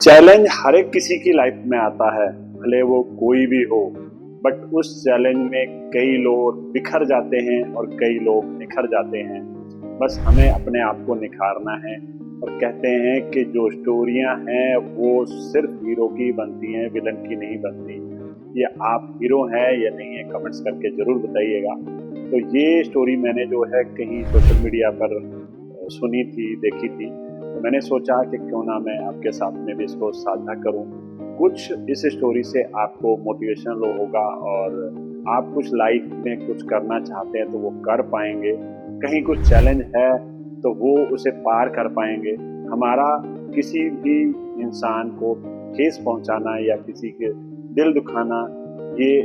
Challenge हर एक किसी की लाइफ में आता है, भले वो कोई भी हो। बट उस चैलेंज में कई लोग बिखर जाते हैं और कई लोग निखर जाते हैं। बस हमें अपने आप को निखारना है। और कहते हैं कि जो स्टोरियां हैं वो सिर्फ हीरो की बनती हैं, विलन की नहीं बनती। ये आप हीरो हैं या नहीं है, कमेंट्स करके जरूर बताइएगा। तो ये स्टोरी मैंने जो है कहीं सोशल मीडिया पर सुनी थी, देखी थी। तो मैंने सोचा कि क्यों ना मैं आपके साथ में भी इसको साझा करूं। कुछ इस स्टोरी से आपको मोटिवेशन होगा और आप कुछ लाइफ में कुछ करना चाहते हैं तो वो कर पाएंगे। कहीं कुछ चैलेंज है तो वो उसे पार कर पाएंगे। हमारा किसी भी इंसान को ठेस पहुंचाना या किसी के दिल दुखाना, ये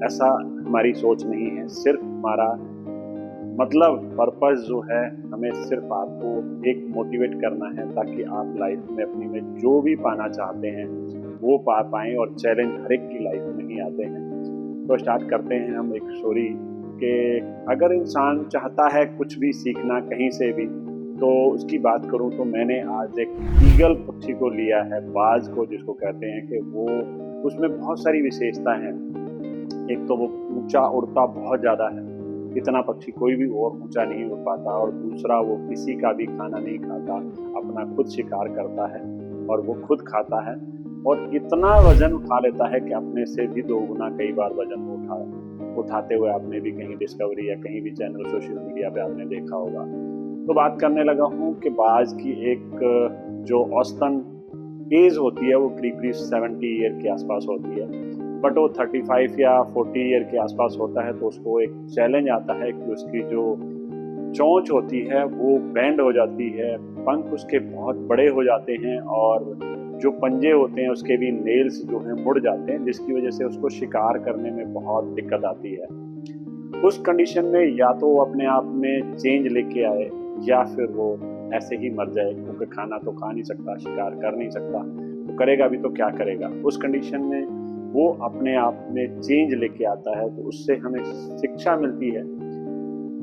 ऐसा हमारी सोच नहीं है। सिर्फ हमारा मतलब पर्पस जो है, हमें सिर्फ आपको एक मोटिवेट करना है ताकि आप लाइफ में अपनी में जो भी पाना चाहते हैं वो पा पाएं। और चैलेंज हर एक की लाइफ में ही आते हैं। तो स्टार्ट करते हैं हम एक स्टोरी कि अगर इंसान चाहता है कुछ भी सीखना कहीं से भी, तो उसकी बात करूं तो मैंने आज एक ईगल पक्षी को लिया है, बाज को जिसको कहते हैं, कि वो उसमें बहुत सारी विशेषता है। एक तो वो ऊंचा उड़ता बहुत ज़्यादा है, इतना पक्षी कोई भी और ऊंचा नहीं उड़ पाता। और दूसरा, वो किसी का भी खाना नहीं खाता, अपना खुद शिकार करता है और वो खुद खाता है। और इतना वजन उठा लेता है कि अपने से भी 2 गुना कई बार वजन उठाते हुए आपने भी कहीं डिस्कवरी या कहीं भी चैनल सोशल मीडिया पे आपने देखा होगा। तो बात करने लगा हूँ कि बाज की एक जो औसतन एज होती है वो करीब करीब 70 ईयर के आसपास होती है। बट वो 35 या 40 ईयर के आसपास होता है तो उसको एक चैलेंज आता है कि उसकी जो चोंच होती है वो बैंड हो जाती है, पंख उसके बहुत बड़े हो जाते हैं और जो पंजे होते हैं उसके भी नेल्स जो हैं मुड़ जाते हैं, जिसकी वजह से उसको शिकार करने में बहुत दिक्कत आती है। उस कंडीशन में या तो वो अपने आप में चेंज लेके आए या फिर वो ऐसे ही मर जाए, क्योंकि खाना तो खा नहीं सकता, शिकार कर नहीं सकता, तो करेगा भी तो क्या करेगा। उस कंडीशन में वो अपने आप में चेंज लेके आता है, तो उससे हमें शिक्षा मिलती है।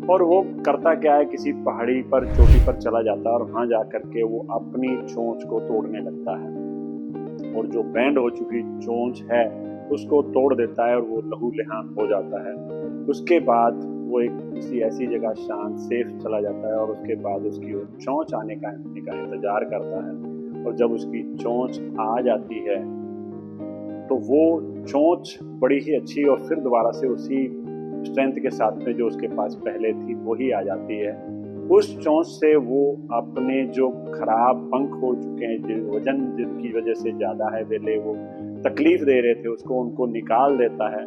और वो करता क्या है, किसी पहाड़ी पर चोटी पर चला जाता है और वहां जाकर के वो अपनी चोंच को तोड़ने लगता है और जो बैंड हो चुकी चोंच है उसको तोड़ देता है और वो लहूलुहान हो जाता है। उसके बाद वो एक किसी ऐसी जगह शांत सेफ चला जाता है और उसके बाद उसकी वो चोंच आने का इंतजार करता है। और जब उसकी चोंच आ जाती है तो वो चोंच बड़ी ही अच्छी और फिर दोबारा से उसी स्ट्रेंथ के साथ में जो उसके पास पहले थी वही आ जाती है। उस चोंच से वो अपने जो खराब पंख हो चुके हैं, जो वजन जिनकी वजह से ज्यादा है, वेले वो तकलीफ दे रहे थे, उसको उनको निकाल देता है।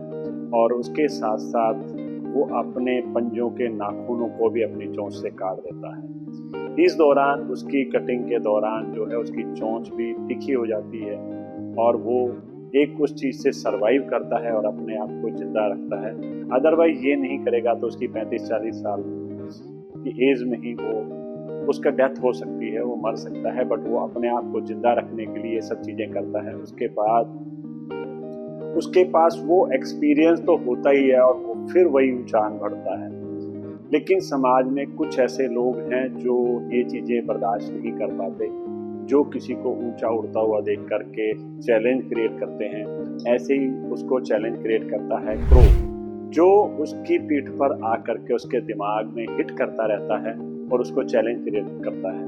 और उसके साथ साथ वो अपने पंजों के नाखूनों को भी अपनी चोंच से काट देता है। इस दौरान उसकी कटिंग के दौरान जो है उसकी चोंच भी तीखी हो जाती है और वो एक उस चीज से सरवाइव करता है और अपने आप को जिंदा रखता है। अदरवाइज ये नहीं करेगा तो उसकी 35-40 साल की एज में ही वो उसका डेथ हो सकती है, वो मर सकता है। बट वो अपने आप को जिंदा रखने के लिए ये सब चीजें करता है। उसके बाद उसके पास वो एक्सपीरियंस तो होता ही है और वो फिर वही ऊंचान बढ़ता है। लेकिन समाज में कुछ ऐसे लोग हैं जो ये चीजें बर्दाश्त नहीं कर पाते, जो किसी को ऊंचा उड़ता हुआ देख करके चैलेंज क्रिएट करते हैं। ऐसे ही उसको चैलेंज क्रिएट करता है क्रो, जो उसकी पीठ पर आकर के उसके दिमाग में हिट करता रहता है और उसको चैलेंज क्रिएट करता है।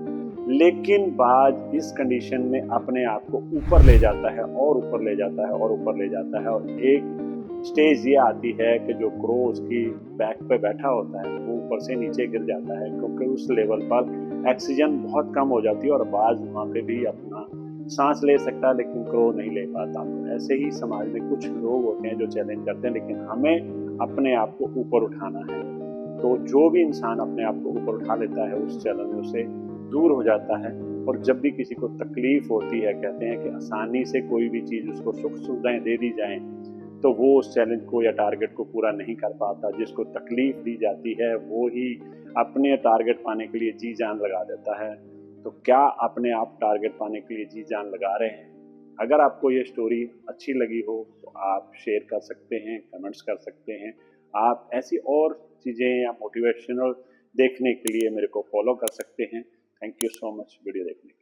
लेकिन बाज इस कंडीशन में अपने आप को ऊपर ले जाता है और ऊपर ले जाता है और ऊपर ले जाता है। और एक स्टेज ये आती है कि जो क्रो उसकी बैक पे बैठा होता है वो ऊपर से नीचे गिर जाता है, क्योंकि उस लेवल पर ऑक्सीजन बहुत कम हो जाती है और बाज वहाँ पे भी अपना सांस ले सकता है लेकिन क्रो नहीं ले पाता। तो ऐसे ही समाज में कुछ लोग होते हैं जो चैलेंज करते हैं, लेकिन हमें अपने आप को ऊपर उठाना है। तो जो भी इंसान अपने आप को ऊपर उठा लेता है उस चैलेंज से दूर हो जाता है। और जब भी किसी को तकलीफ होती है, कहते हैं कि आसानी से कोई भी चीज उसको सुख सुविधाएं दे दी जाए तो वो उस चैलेंज को या टारगेट को पूरा नहीं कर पाता। जिसको तकलीफ दी जाती है वो ही अपने टारगेट पाने के लिए जी जान लगा देता है। तो क्या अपने आप टारगेट पाने के लिए जी जान लगा रहे हैं? अगर आपको ये स्टोरी अच्छी लगी हो तो आप शेयर कर सकते हैं, कमेंट्स कर सकते हैं। आप ऐसी और चीज़ें या मोटिवेशनल देखने के लिए मेरे को फॉलो कर सकते हैं। Thank you so much video देखने के लिए।